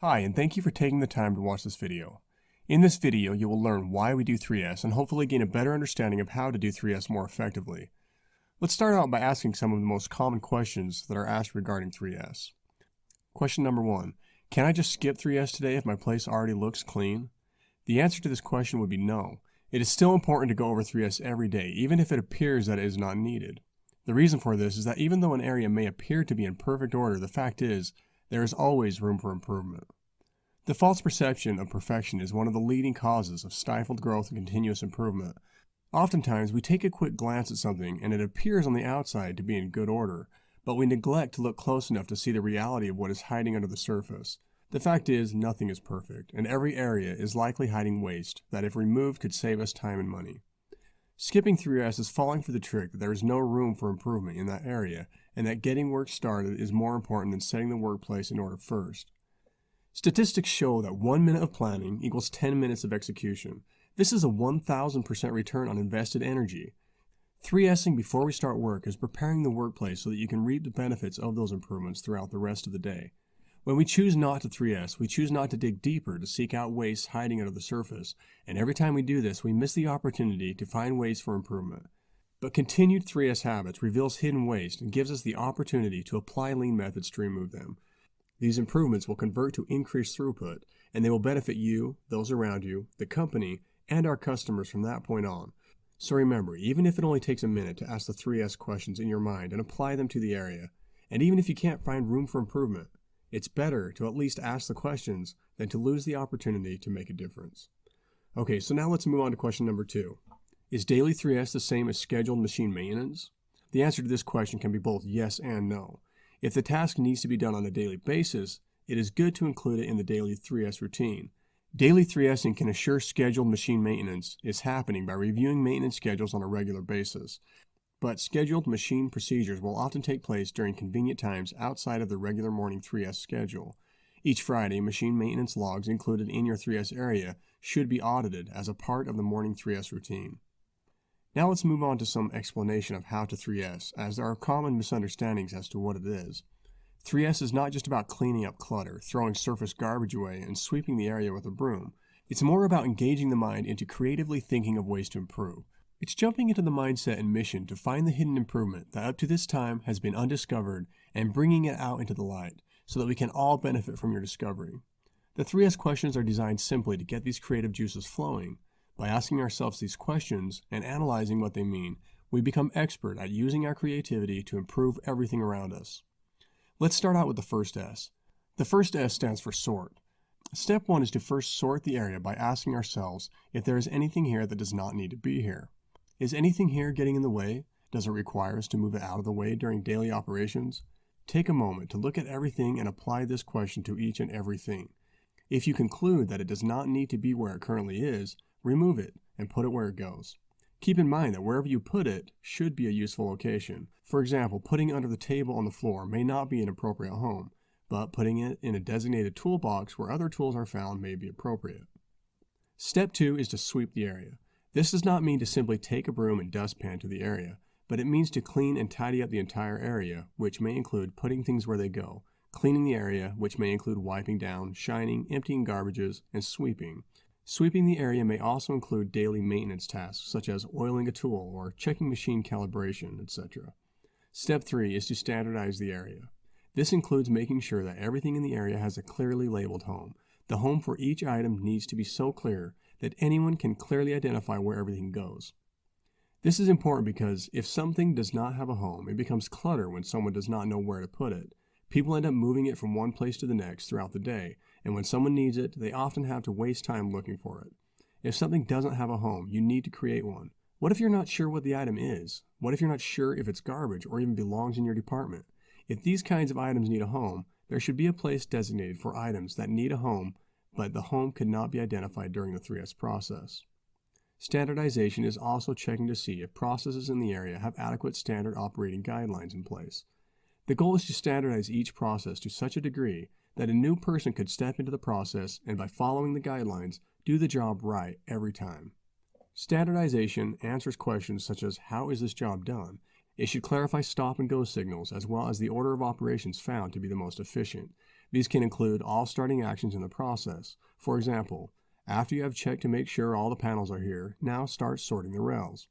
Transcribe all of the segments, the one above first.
Hi, and thank you for taking the time to watch this video. In this video, you will learn why we do 3S and hopefully gain a better understanding of how to do 3S more effectively. Let's start out by asking some of the most common questions that are asked regarding 3S. Question number 1. Can I just skip 3S today if my place already looks clean? The answer to this question would be no. It is still important to go over 3S every day, even if it appears that it is not needed. The reason for this is that even though an area may appear to be in perfect order, the fact is, there is always room for improvement. The false perception of perfection is one of the leading causes of stifled growth and continuous improvement. Oftentimes, we take a quick glance at something and it appears on the outside to be in good order, but we neglect to look close enough to see the reality of what is hiding under the surface. The fact is, nothing is perfect, and every area is likely hiding waste that, if removed, could save us time and money. Skipping 3S is falling for the trick that there is no room for improvement in that area, and that getting work started is more important than setting the workplace in order first. Statistics show that 1 minute of planning equals 10 minutes of execution. This is a 1,000% return on invested energy. 3Sing before we start work is preparing the workplace so that you can reap the benefits of those improvements throughout the rest of the day. When we choose not to 3S, we choose not to dig deeper to seek out waste hiding under the surface, and every time we do this, we miss the opportunity to find ways for improvement. But continued 3S habits reveals hidden waste and gives us the opportunity to apply lean methods to remove them. These improvements will convert to increased throughput, and they will benefit you, those around you, the company, and our customers from that point on. So remember, even if it only takes a minute to ask the 3S questions in your mind and apply them to the area, and even if you can't find room for improvement, it's better to at least ask the questions than to lose the opportunity to make a difference. Okay, so now let's move on to question number 2. Is daily 3S the same as scheduled machine maintenance? The answer to this question can be both yes and no. If the task needs to be done on a daily basis, it is good to include it in the daily 3S routine. Daily 3Sing can assure scheduled machine maintenance is happening by reviewing maintenance schedules on a regular basis. But scheduled machine procedures will often take place during convenient times outside of the regular morning 3S schedule. Each Friday, machine maintenance logs included in your 3S area should be audited as a part of the morning 3S routine. Now let's move on to some explanation of how to 3S, as there are common misunderstandings as to what it is. 3S is not just about cleaning up clutter, throwing surface garbage away, and sweeping the area with a broom. It's more about engaging the mind into creatively thinking of ways to improve. It's jumping into the mindset and mission to find the hidden improvement that up to this time has been undiscovered and bringing it out into the light so that we can all benefit from your discovery. The 3S questions are designed simply to get these creative juices flowing. By asking ourselves these questions and analyzing what they mean, we become expert at using our creativity to improve everything around us. Let's start out with the first S. The first S stands for sort. Step 1 is to first sort the area by asking ourselves if there is anything here that does not need to be here. Is anything here getting in the way? Does it require us to move it out of the way during daily operations? Take a moment to look at everything and apply this question to each and everything. If you conclude that it does not need to be where it currently is, remove it and put it where it goes. Keep in mind that wherever you put it should be a useful location. For example, putting it under the table on the floor may not be an appropriate home, but putting it in a designated toolbox where other tools are found may be appropriate. Step 2 is to sweep the area. This does not mean to simply take a broom and dustpan to the area, but it means to clean and tidy up the entire area, which may include putting things where they go, cleaning the area, which may include wiping down, shining, emptying garbages, and sweeping. Sweeping the area may also include daily maintenance tasks, such as oiling a tool or checking machine calibration, etc. Step 3 is to standardize the area. This includes making sure that everything in the area has a clearly labeled home. The home for each item needs to be so clear that anyone can clearly identify where everything goes. This is important because if something does not have a home, it becomes clutter when someone does not know where to put it. People end up moving it from one place to the next throughout the day, and when someone needs it, they often have to waste time looking for it. If something doesn't have a home, you need to create one. What if you're not sure what the item is? What if you're not sure if it's garbage or even belongs in your department? If these kinds of items need a home, there should be a place designated for items that need a home, but the home could not be identified during the 3S process. Standardization is also checking to see if processes in the area have adequate standard operating guidelines in place. The goal is to standardize each process to such a degree that a new person could step into the process and by following the guidelines, do the job right every time. Standardization answers questions such as how is this job done? It should clarify stop and go signals as well as the order of operations found to be the most efficient. These can include all starting actions in the process. For example, after you have checked to make sure all the panels are here, now start sorting the rails.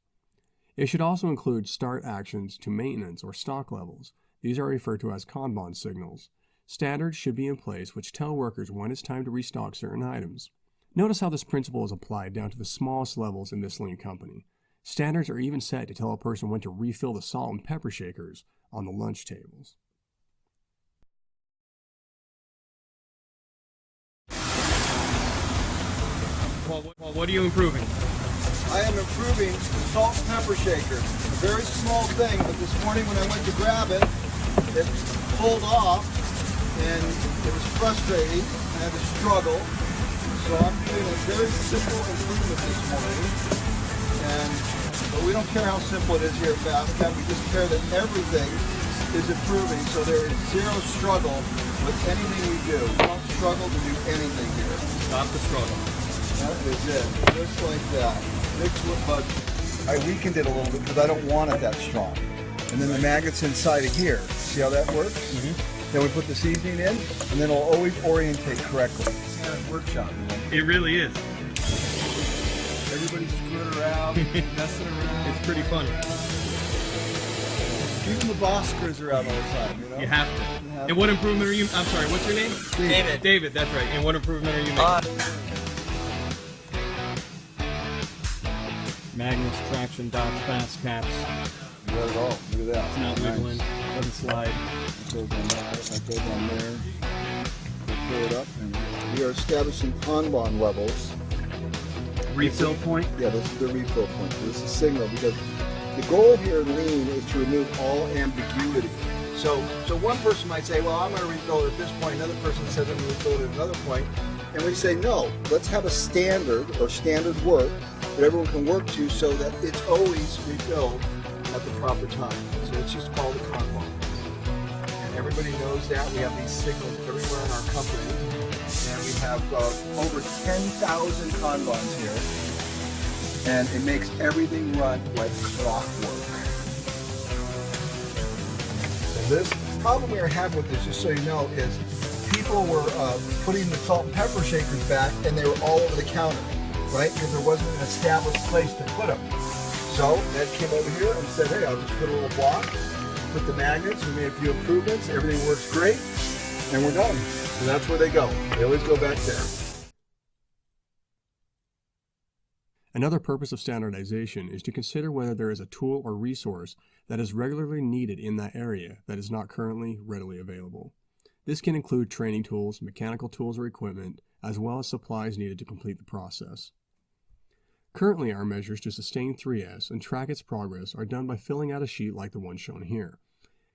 It should also include start actions to maintenance or stock levels. These are referred to as Kanban signals. Standards should be in place which tell workers when it's time to restock certain items. Notice how this principle is applied down to the smallest levels in this lean company. Standards are even set to tell a person when to refill the salt and pepper shakers on the lunch tables. Well, what are you improving? I am improving the salt and pepper shaker. A very small thing, but this morning when I went to grab it, it pulled off and it was frustrating. I had to struggle. So I'm doing a very simple improvement this morning. But we don't care how simple it is here at FastCap. We just care that everything is improving, so there is zero struggle with anything we do. We don't struggle to do anything here. Stop the struggle. That is it. Just like that. But I weakened it a little bit because I don't want it that strong. And then the magnet's inside of here. See how that works? Mm-hmm. Then we put the seasoning in, and then it'll always orientate correctly. It's kind of a workshop, man. It really is. Everybody's screwing around, messing around. It's pretty funny. Even the boss screws around all the time, you know? You have to. And what improvement are you? I'm sorry, what's your name? David. David, that's right. And what improvement are you making? Magnets, traction dots, fast caps. You got it all. Look at that. It's not wiggling. Doesn't slide. It goes on there. That goes on there. We fill it up, and we are establishing Kanban levels. Refill point? Yeah, this is the refill point. This is a signal because the goal here in lean is to remove all ambiguity. So one person might say, well, I'm going to refill it at this point. Another person says I'm going to refill it at another point. And we say, no, let's have a standard or standard work that everyone can work to so that it's always refilled at the proper time. So it's just called a Kanban. And everybody knows that. We have these signals everywhere in our company. And we have over 10,000 Kanbans here. And it makes everything run like clockwork. And this problem we are having with this, just so you know, is people were putting the salt and pepper shakers back and they were all over the counter, right? Because there wasn't an established place to put them. So Ed came over here and said, hey, I'll just put a little block, put the magnets, we made a few improvements, everything works great, and we're done. So that's where they go. They always go back there. Another purpose of standardization is to consider whether there is a tool or resource that is regularly needed in that area that is not currently readily available. This can include training tools, mechanical tools or equipment, as well as supplies needed to complete the process. Currently, our measures to sustain 3S and track its progress are done by filling out a sheet like the one shown here.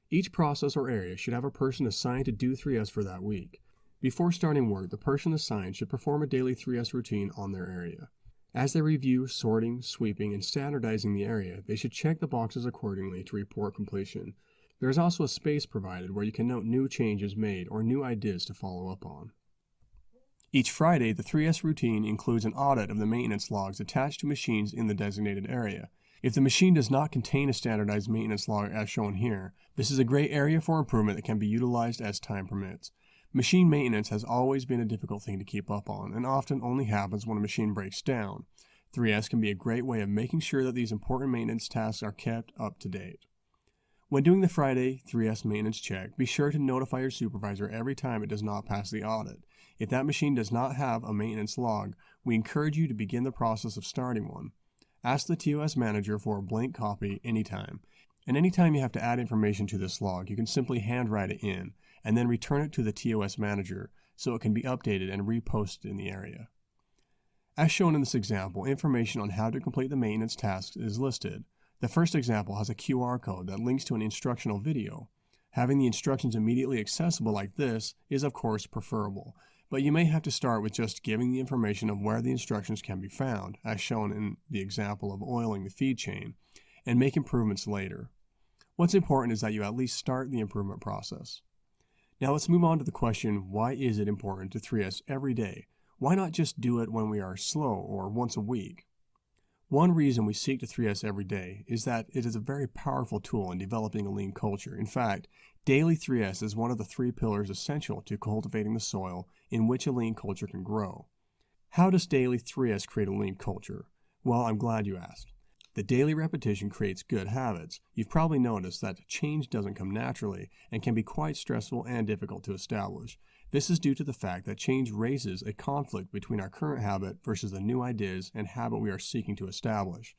Each process or area should have a person assigned to do 3S for that week. Before starting work, the person assigned should perform a daily 3S routine on their area. As they review, sorting, sweeping, and standardizing the area, they should check the boxes accordingly to report completion. There is also a space provided where you can note new changes made or new ideas to follow up on. Each Friday, the 3S routine includes an audit of the maintenance logs attached to machines in the designated area. If the machine does not contain a standardized maintenance log as shown here, this is a gray area for improvement that can be utilized as time permits. Machine maintenance has always been a difficult thing to keep up on and often only happens when a machine breaks down. 3S can be a great way of making sure that these important maintenance tasks are kept up to date. When doing the Friday 3S maintenance check, be sure to notify your supervisor every time it does not pass the audit. If that machine does not have a maintenance log, we encourage you to begin the process of starting one. Ask the TOS manager for a blank copy anytime. And anytime you have to add information to this log, you can simply handwrite it in and then return it to the TOS manager so it can be updated and reposted in the area. As shown in this example, information on how to complete the maintenance tasks is listed. The first example has a QR code that links to an instructional video. Having the instructions immediately accessible like this is of course preferable, but you may have to start with just giving the information of where the instructions can be found, as shown in the example of oiling the feed chain, and make improvements later. What's important is that you at least start the improvement process. Now let's move on to the question, why is it important to 3S every day? Why not just do it when we are slow or once a week? One reason we seek to 3S every day is that it is a very powerful tool in developing a lean culture. In fact, Daily 3S is one of the 3 pillars essential to cultivating the soil in which a lean culture can grow. How does Daily 3S create a lean culture? Well, I'm glad you asked. The daily repetition creates good habits. You've probably noticed that change doesn't come naturally and can be quite stressful and difficult to establish. This is due to the fact that change raises a conflict between our current habit versus the new ideas and habit we are seeking to establish.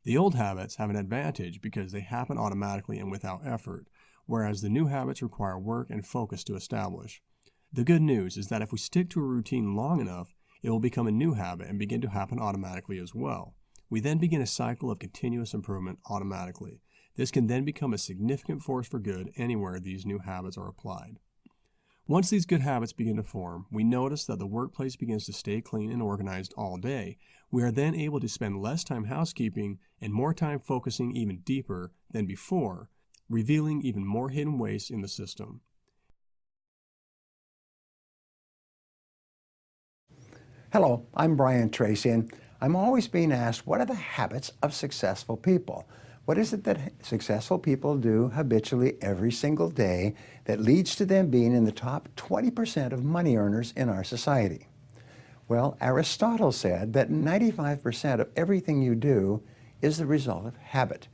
The old habits have an advantage because they happen automatically and without effort, whereas the new habits require work and focus to establish. The good news is that if we stick to a routine long enough, it will become a new habit and begin to happen automatically as well. We then begin a cycle of continuous improvement automatically. This can then become a significant force for good anywhere these new habits are applied. Once these good habits begin to form, we notice that the workplace begins to stay clean and organized all day. We are then able to spend less time housekeeping and more time focusing even deeper than before, revealing even more hidden waste in the system. Hello, I'm Brian Tracy, and I'm always being asked, what are the habits of successful people? What is it that successful people do habitually every single day that leads to them being in the top 20% of money earners in our society? Well, Aristotle said that 95% of everything you do is the result of habit.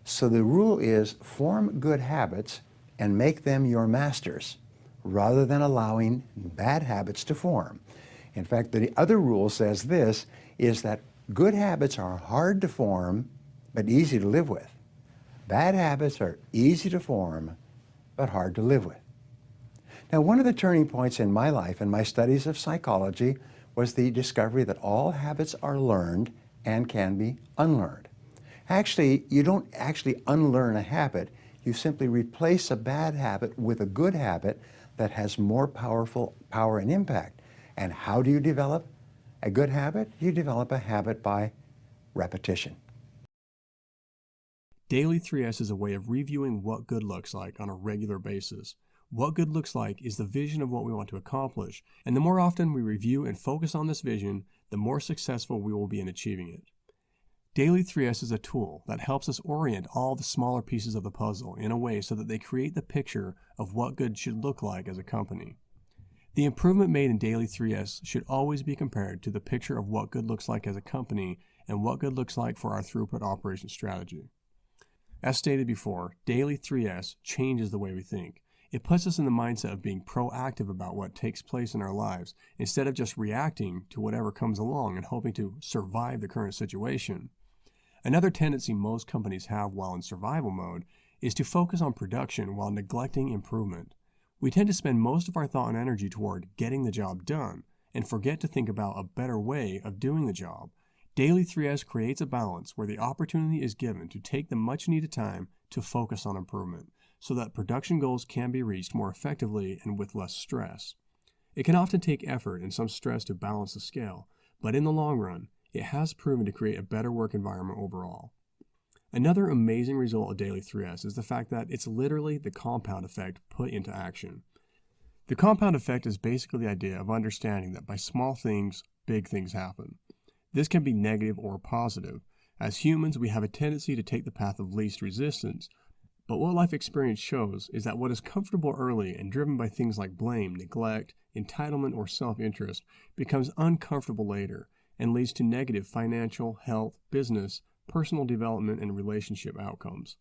So the rule is form good habits and make them your masters, rather than allowing bad habits to form. In fact, the other rule says this, is that good habits are hard to form, but easy to live with. Bad habits are easy to form, but hard to live with. Now, one of the turning points in my life and my studies of psychology was the discovery that all habits are learned and can be unlearned. Actually, you don't actually unlearn a habit. You simply replace a bad habit with a good habit that has more power and impact. And how do you develop a good habit? You develop a habit by repetition. Daily 3S is a way of reviewing what good looks like on a regular basis. What good looks like is the vision of what we want to accomplish, and the more often we review and focus on this vision, the more successful we will be in achieving it. Daily 3S is a tool that helps us orient all the smaller pieces of the puzzle in a way so that they create the picture of what good should look like as a company. The improvement made in Daily 3S should always be compared to the picture of what good looks like as a company and what good looks like for our throughput operation strategy. As stated before, Daily 3S changes the way we think. It puts us in the mindset of being proactive about what takes place in our lives instead of just reacting to whatever comes along and hoping to survive the current situation. Another tendency most companies have while in survival mode is to focus on production while neglecting improvement. We tend to spend most of our thought and energy toward getting the job done and forget to think about a better way of doing the job. Daily 3S creates a balance where the opportunity is given to take the much needed time to focus on improvement so that production goals can be reached more effectively and with less stress. It can often take effort and some stress to balance the scale, but in the long run, it has proven to create a better work environment overall. Another amazing result of Daily 3S is the fact that it's literally the compound effect put into action. The compound effect is basically the idea of understanding that by small things, big things happen. This can be negative or positive. As humans, we have a tendency to take the path of least resistance, but what life experience shows is that what is comfortable early and driven by things like blame, neglect, entitlement, or self-interest becomes uncomfortable later and leads to negative financial, health, business, personal development, and relationship outcomes.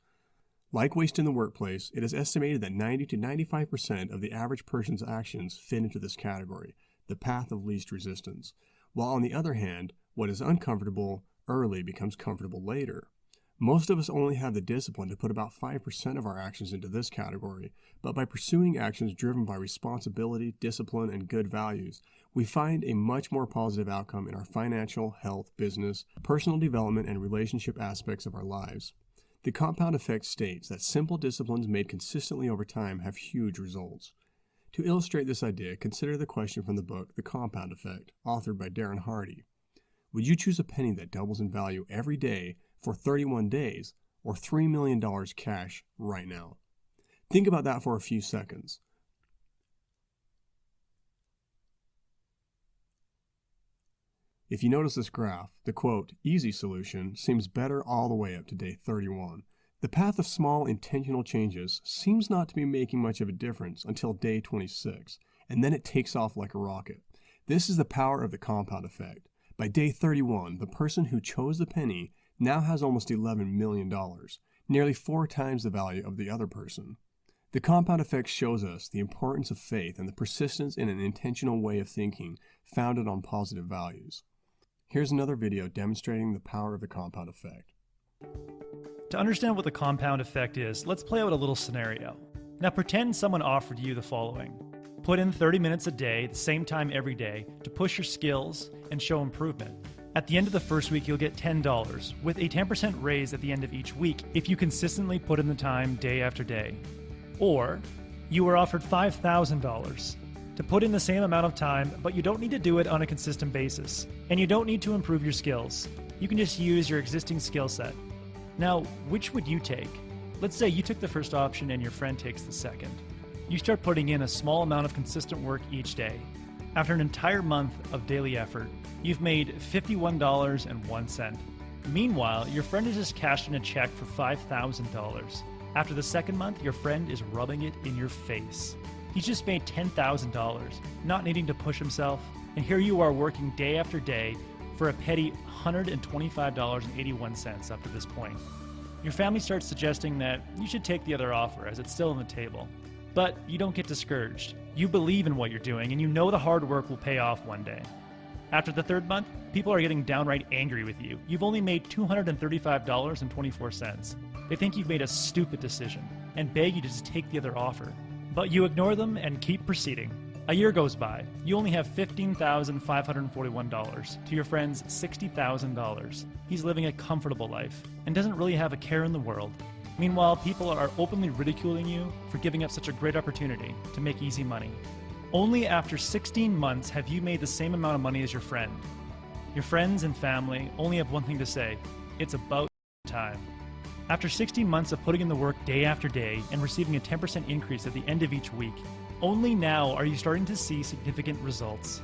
Like waste in the workplace, it is estimated that 90 to 95% of the average person's actions fit into this category, the path of least resistance, while on the other hand, what is uncomfortable early becomes comfortable later. Most of us only have the discipline to put about 5% of our actions into this category, but by pursuing actions driven by responsibility, discipline, and good values, we find a much more positive outcome in our financial, health, business, personal development, and relationship aspects of our lives. The compound effect states that simple disciplines made consistently over time have huge results. To illustrate this idea, consider the question from the book The Compound Effect, authored by Darren Hardy. Would you choose a penny that doubles in value every day for 31 days, or $3 million cash right now? Think about that for a few seconds. If you notice this graph, the quote, easy solution seems better all the way up to day 31. The path of small intentional changes seems not to be making much of a difference until day 26, and then it takes off like a rocket. This is the power of the compound effect. By day 31, the person who chose the penny now has almost $11 million, nearly 4 times the value of the other person. The compound effect shows us the importance of faith and the persistence in an intentional way of thinking founded on positive values. Here's another video demonstrating the power of the compound effect. To understand what the compound effect is, let's play out a little scenario. Now pretend someone offered you the following. Put in 30 minutes a day, the same time every day, to push your skills and show improvement. At the end of the first week, you'll get $10, with a 10% raise at the end of each week if you consistently put in the time day after day. Or, you were offered $5,000 to put in the same amount of time, but you don't need to do it on a consistent basis, and you don't need to improve your skills. You can just use your existing skill set. Now, which would you take? Let's say you took the first option and your friend takes the second. You start putting in a small amount of consistent work each day. After an entire month of daily effort, you've made $51.01. Meanwhile, your friend has just cashed in a check for $5,000. After the second month, your friend is rubbing it in your face. He's just made $10,000, not needing to push himself, and here you are working day after day for a petty $125.81 up to this point. Your family starts suggesting that you should take the other offer as it's still on the table. But you don't get discouraged. You believe in what you're doing and you know the hard work will pay off one day. After the third month, people are getting downright angry with you. You've only made $235.24. They think you've made a stupid decision and beg you to just take the other offer. But you ignore them and keep proceeding. A year goes by. You only have $15,541 to your friend's $60,000. He's living a comfortable life and doesn't really have a care in the world. Meanwhile, people are openly ridiculing you for giving up such a great opportunity to make easy money. Only after 16 months have you made the same amount of money as your friend. Your friends and family only have one thing to say: it's about time. After 16 months of putting in the work day after day and receiving a 10% increase at the end of each week, only now are you starting to see significant results.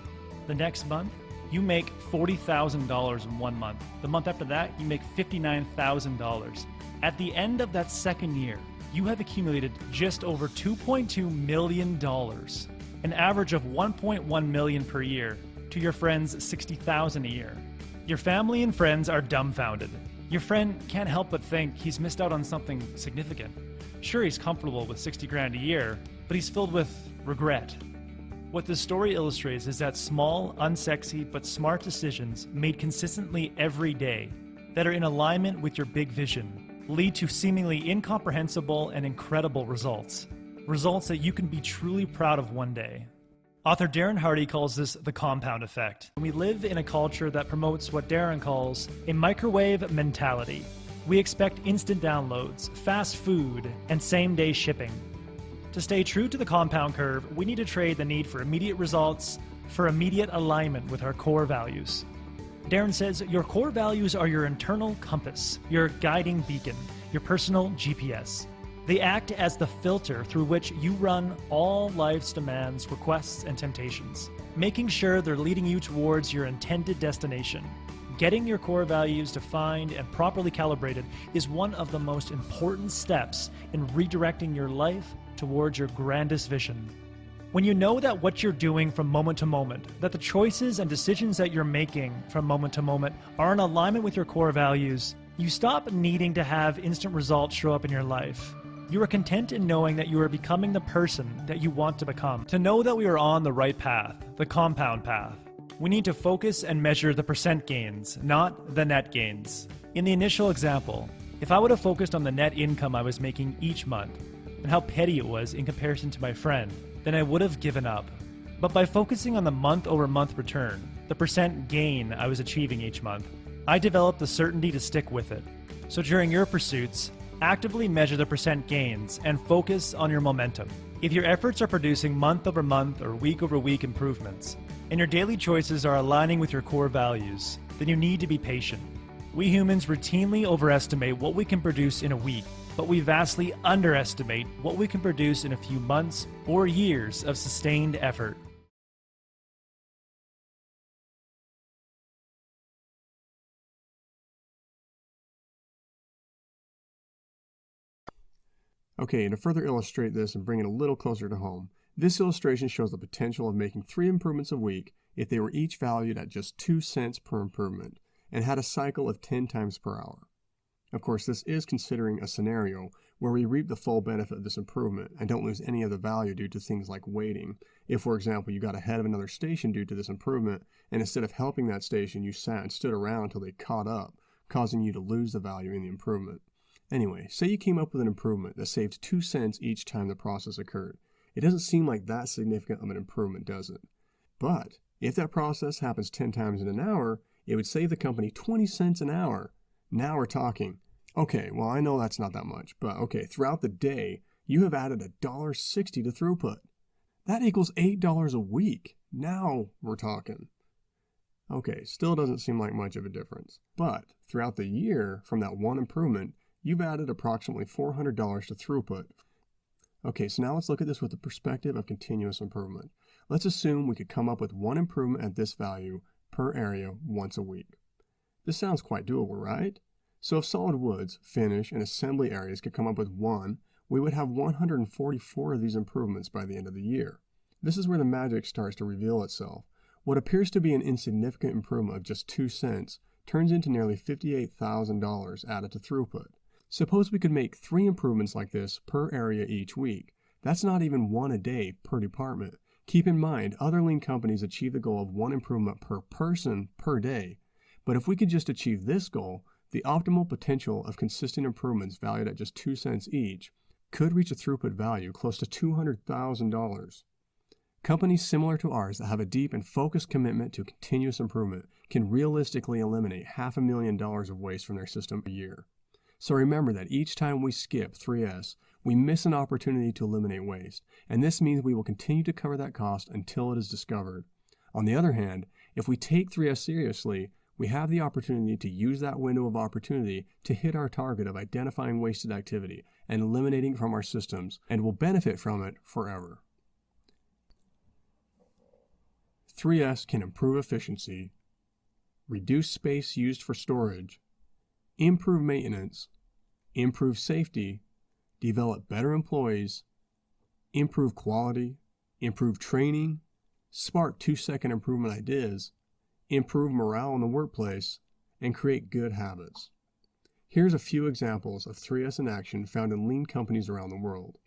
The next month, you make $40,000 in 1 month. The month after that, you make $59,000. At the end of that second year, you have accumulated just over $2.2 million, an average of $1.1 million per year, to your friend's $60,000 a year. Your family and friends are dumbfounded. Your friend can't help but think he's missed out on something significant. Sure, he's comfortable with 60 grand a year, but he's filled with regret. What this story illustrates is that small, unsexy, but smart decisions made consistently every day that are in alignment with your big vision lead to seemingly incomprehensible and incredible results. Results that you can be truly proud of one day. Author Darren Hardy calls this the compound effect. We live in a culture that promotes what Darren calls a microwave mentality. We expect instant downloads, fast food, and same-day shipping. To stay true to the compound curve, we need to trade the need for immediate results for immediate alignment with our core values. Darren says your core values are your internal compass, your guiding beacon, your personal GPS. They act as the filter through which you run all life's demands, requests, and temptations, making sure they're leading you towards your intended destination. Getting your core values defined and properly calibrated is one of the most important steps in redirecting your life towards your grandest vision. When you know that what you're doing from moment to moment, that the choices and decisions that you're making from moment to moment are in alignment with your core values, you stop needing to have instant results show up in your life. You are content in knowing that you are becoming the person that you want to become. To know that we are on the right path, the compound path, we need to focus and measure the percent gains, not the net gains. In the initial example, if I would have focused on the net income I was making each month and how petty it was in comparison to my friend, then I would have given up. But by focusing on the month-over-month return, the percent gain I was achieving each month, I developed the certainty to stick with it. So during your pursuits, actively measure the percent gains and focus on your momentum. If your efforts are producing month-over-month or week-over-week improvements, and your daily choices are aligning with your core values, then you need to be patient. We humans routinely overestimate what we can produce in a week, but we vastly underestimate what we can produce in a few months or years of sustained effort. Okay, and to further illustrate this and bring it a little closer to home, this illustration shows the potential of making 3 improvements a week if they were each valued at just 2 cents per improvement and had a cycle of 10 times per hour. Of course, this is considering a scenario where we reap the full benefit of this improvement and don't lose any of the value due to things like waiting. If, for example, you got ahead of another station due to this improvement, and instead of helping that station, you sat and stood around until they caught up, causing you to lose the value in the improvement. Anyway, say you came up with an improvement that saved 2 cents each time the process occurred. It doesn't seem like that significant of an improvement, does it? But if that process happens 10 times in an hour, it would save the company 20 cents an hour. Now we're talking. Okay, well, I know that's not that much, but okay, throughout the day, you have added $1.60 to throughput. That equals $8 a week. Now we're talking. Okay, still doesn't seem like much of a difference. But throughout the year, from that one improvement, you've added approximately $400 to throughput. Okay, so now let's look at this with the perspective of continuous improvement. Let's assume we could come up with one improvement at this value per area once a week. This sounds quite doable, right? So if solid woods, finish, and assembly areas could come up with one, we would have 144 of these improvements by the end of the year. This is where the magic starts to reveal itself. What appears to be an insignificant improvement of just 2 cents turns into nearly $58,000 added to throughput. Suppose we could make 3 improvements like this per area each week. That's not even 1 a day per department. Keep in mind, other lean companies achieve the goal of 1 improvement per person per day. But if we could just achieve this goal, the optimal potential of consistent improvements valued at just 2 cents each could reach a throughput value close to $200,000. Companies similar to ours that have a deep and focused commitment to continuous improvement can realistically eliminate $500,000 of waste from their system a year. So remember that each time we skip 3S, we miss an opportunity to eliminate waste, and this means we will continue to cover that cost until it is discovered. On the other hand, if we take 3S seriously, we have the opportunity to use that window of opportunity to hit our target of identifying wasted activity and eliminating it from our systems, and will benefit from it forever. 3S can improve efficiency, reduce space used for storage, improve maintenance, improve safety, develop better employees, improve quality, improve training, spark 2-second improvement ideas, improve morale in the workplace, and create good habits. Here's a few examples of 3S in action found in lean companies around the world.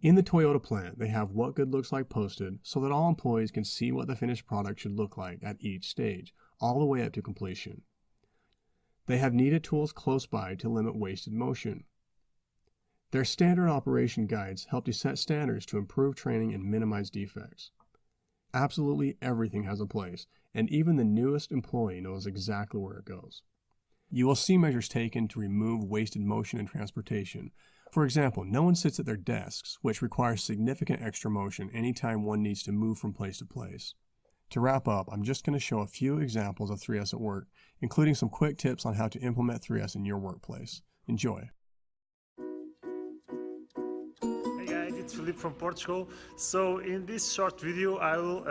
In the Toyota plant, they have what good looks like posted so that all employees can see what the finished product should look like at each stage, all the way up to completion. They have needed tools close by to limit wasted motion. Their standard operation guides help to set standards to improve training and minimize defects. Absolutely everything has a place, and even the newest employee knows exactly where it goes. You will see measures taken to remove wasted motion in transportation. For example, no one sits at their desks, which requires significant extra motion anytime one needs to move from place to place. To wrap up, I'm just going to show a few examples of 3S at work, including some quick tips on how to implement 3S in your workplace. Enjoy. Philip from Portugal. So in this short video I will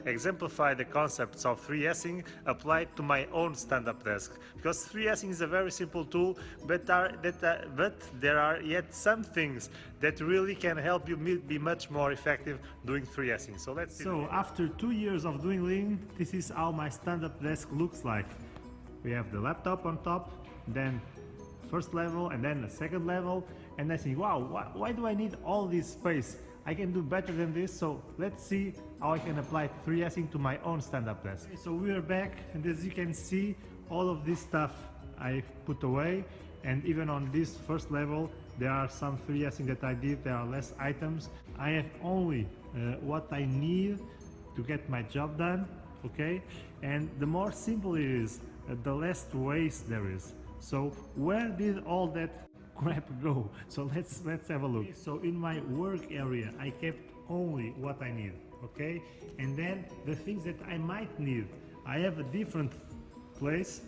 exemplify the concepts of 3Sing applied to my own stand-up desk, because 3Sing is a very simple tool, but there are yet some things that really can help you be much more effective doing 3Sing. So let's see. So after 2 years of doing lean, this is how my stand-up desk looks like. We have the laptop on top, then first level, and then the second level, and I think, wow, why do I need all this space? I can do better than this. So let's see how I can apply 3Sing to my own stand-up desk. Okay, so we are back, and as you can see, all of this stuff I put away, and even on this first level there are some 3Sing that I did. There are less items. I have only what I need to get my job done, okay? And the more simple it is, the less waste there is. So where did all that crap go? So let's have a look. Okay, so in my work area I kept only what I need, okay? And then the things that I might need, I have a different place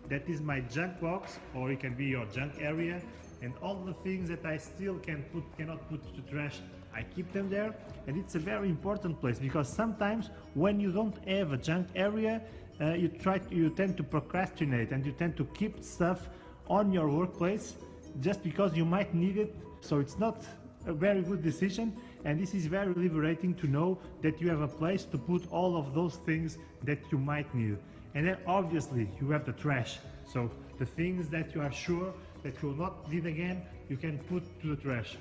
that is my junk box, or it can be your junk area, and all the things that I still cannot put to trash, I keep them there. And it's a very important place, because sometimes when you don't have a junk area, you tend to procrastinate, and you tend to keep stuff on your workplace just because you might need it. So it's not a very good decision, and this is very liberating to know that you have a place to put all of those things that you might need. And then obviously you have the trash. So the things that you are sure that you will not need again, you can put to the trash.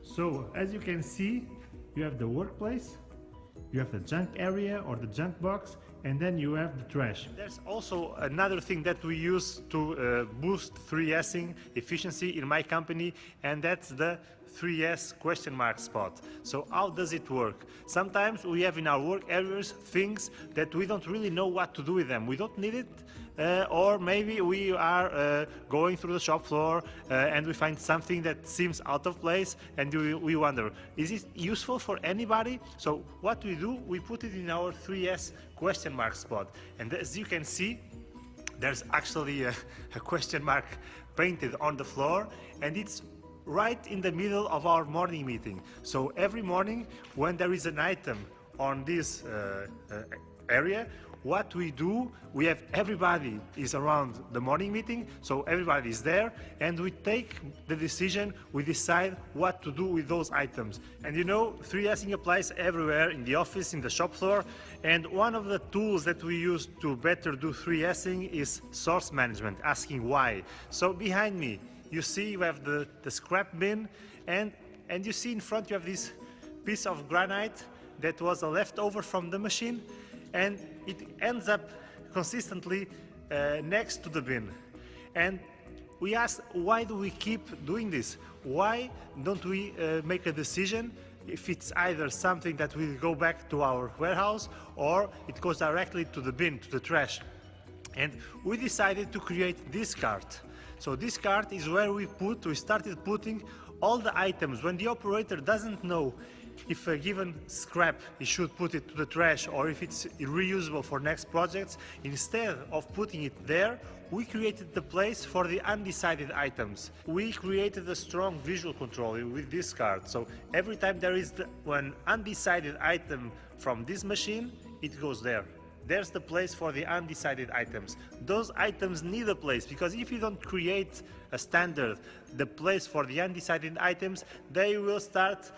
So as you can see, you have the workplace, you have the junk area or the junk box, and then you have the trash. There's also another thing that we use to boost 3Sing efficiency in my company, and that's the 3S question mark spot. So how does it work? Sometimes we have in our work areas things that we don't really know what to do with them. We don't need it, or maybe we are going through the shop floor and we find something that seems out of place, and we wonder, is it useful for anybody? So what we do, we put it in our 3S question mark spot. And as you can see, there's actually a question mark painted on the floor, and it's right in the middle of our morning meeting. So every morning when there is an item on this area, what we do, we have everybody is around the morning meeting, so everybody is there, and we take the decision, we decide what to do with those items. And you know, 3Sing applies everywhere, in the office, in the shop floor, and one of the tools that we use to better do 3Sing is source management, asking why. So behind me, you see you have the scrap bin, and you see in front you have this piece of granite that was a leftover from the machine, and it ends up consistently next to the bin. And we asked, why do we keep doing this? Why don't we make a decision if it's either something that will go back to our warehouse or it goes directly to the bin, to the trash? And we decided to create this cart. So this cart is where we started putting all the items. When the operator doesn't know if a given scrap, he should put it to the trash or if it's reusable for next projects, instead of putting it there, we created the place for the undecided items. We created a strong visual control with this cart. So every time there is one undecided item from this machine, it goes there. There's the place for the undecided items. Those items need a place, because if you don't create a standard, the place for the undecided items, they will start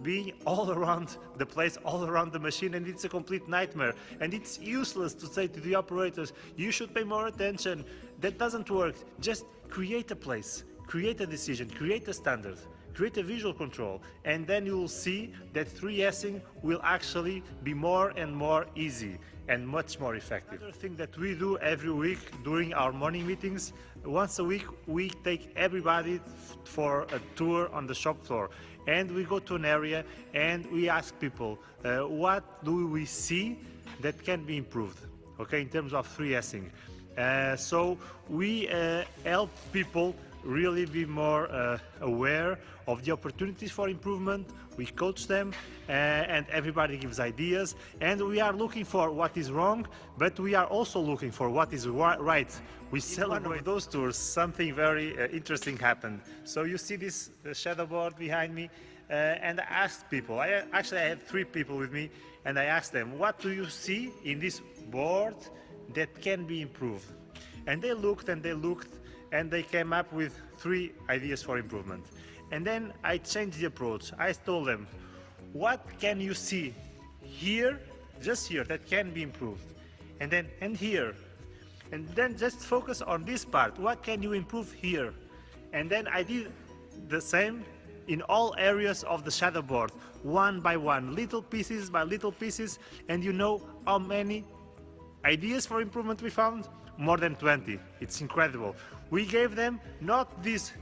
being all around the place, all around the machine, and it's a complete nightmare. And it's useless to say to the operators, you should pay more attention. That doesn't work. Just create a place, create a decision, create a standard, create a visual control, and then you will see that 3Sing will actually be more and more easy and much more effective. Another thing that we do every week during our morning meetings, once a week we take everybody for a tour on the shop floor, and we go to an area and we ask people, what do we see that can be improved, okay, in terms of 3Sing. So we help people really be more aware of the opportunities for improvement. We coach them, and everybody gives ideas, and we are looking for what is wrong, but we are also looking for what is right. We celebrate one of those tours. Something very interesting happened. So you see this shadow board behind me, and I asked people, I had 3 people with me, and I asked them, what do you see in this board that can be improved? And they looked and they looked, and they came up with 3 ideas for improvement. And then I changed the approach. I told them, what can you see here, just here, that can be improved? And then, and here. And then just focus on this part. What can you improve here? And then I did the same in all areas of the shadow board, one by one, little pieces by little pieces. And you know how many ideas for improvement we found? More than 20. It's incredible. We gave them not this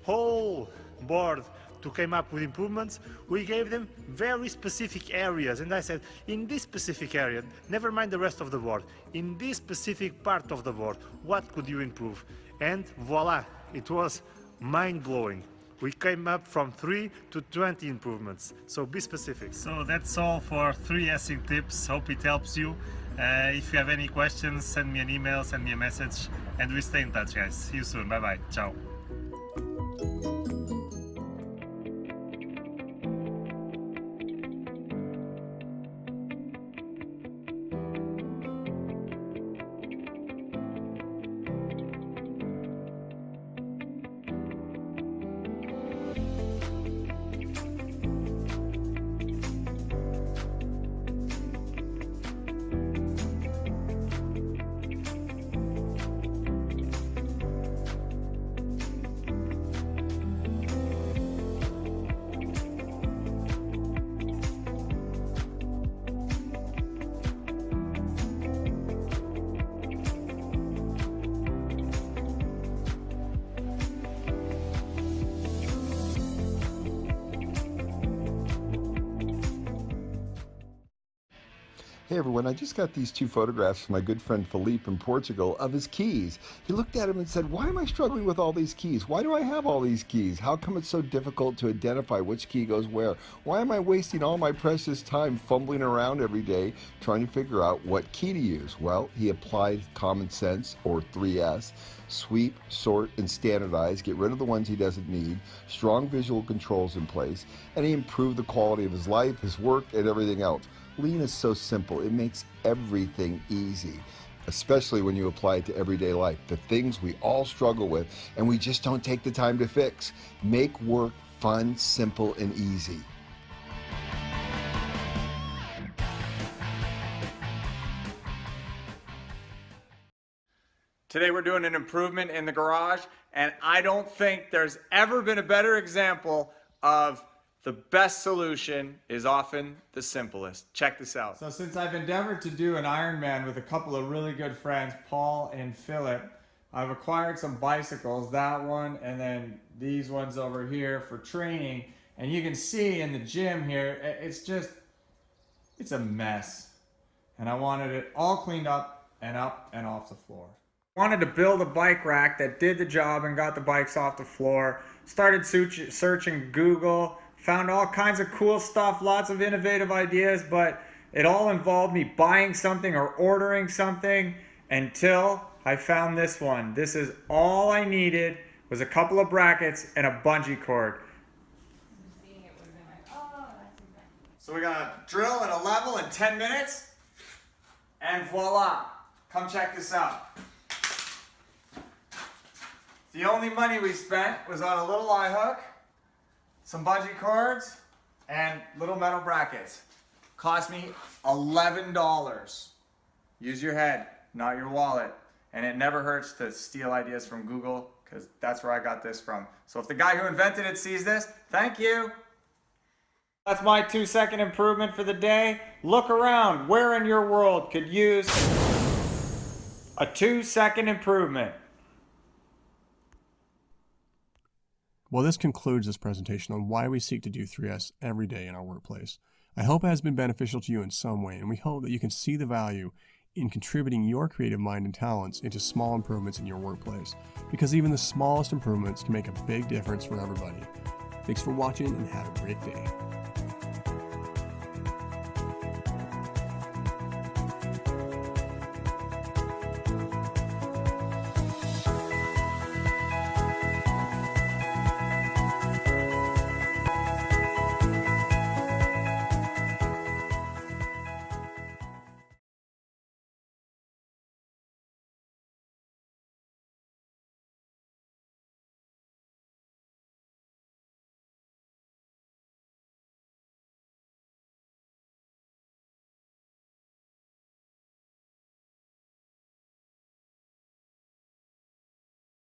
whole board to come up with improvements, we gave them very specific areas, and I said, in this specific area, never mind the rest of the board, in this specific part of the board, what could you improve? And voila, it was mind-blowing. We came up from 3 to 20 improvements, so be specific. So that's all for 3Sing tips. Hope it helps you. If you have any questions, send me an email, send me a message, and we stay in touch, guys. See you soon. Bye-bye. Ciao. Hey everyone, I just got these two photographs from my good friend Philippe in Portugal of his keys. He looked at them and said, why am I struggling with all these keys? Why do I have all these keys? How come it's so difficult to identify which key goes where? Why am I wasting all my precious time fumbling around every day trying to figure out what key to use? Well, he applied common sense, or 3S. Sweep, sort, and standardize, get rid of the ones he doesn't need, strong visual controls in place, and he improved the quality of his life, his work, and everything else. Lean is so simple. It makes everything easy, especially when you apply it to everyday life. The things we all struggle with and we just don't take the time to fix. Make work fun, simple, and easy. Today we're doing an improvement in the garage, and I don't think there's ever been a better example of the best solution is often the simplest. Check this out. So since I've endeavored to do an Ironman with a couple of really good friends, Paul and Philip, I've acquired some bicycles, that one and then these ones over here for training. And you can see in the gym here, it's a mess. And I wanted it all cleaned up and off the floor. Wanted to build a bike rack that did the job and got the bikes off the floor. Started searching Google, found all kinds of cool stuff, lots of innovative ideas, but it all involved me buying something or ordering something until I found this one. This is all I needed, was a couple of brackets and a bungee cord. So we're gonna drill and a level in 10 minutes, and voila, come check this out. The only money we spent was on a little eye hook, some bungee cords, and little metal brackets. Cost me $11. Use your head, not your wallet. And it never hurts to steal ideas from Google, because that's where I got this from. So if the guy who invented it sees this, thank you. That's my 2-second improvement for the day. Look around. Where in your world could use a 2-second improvement? Well, this concludes this presentation on why we seek to do 3S every day in our workplace. I hope it has been beneficial to you in some way, and we hope that you can see the value in contributing your creative mind and talents into small improvements in your workplace, because even the smallest improvements can make a big difference for everybody. Thanks for watching and have a great day.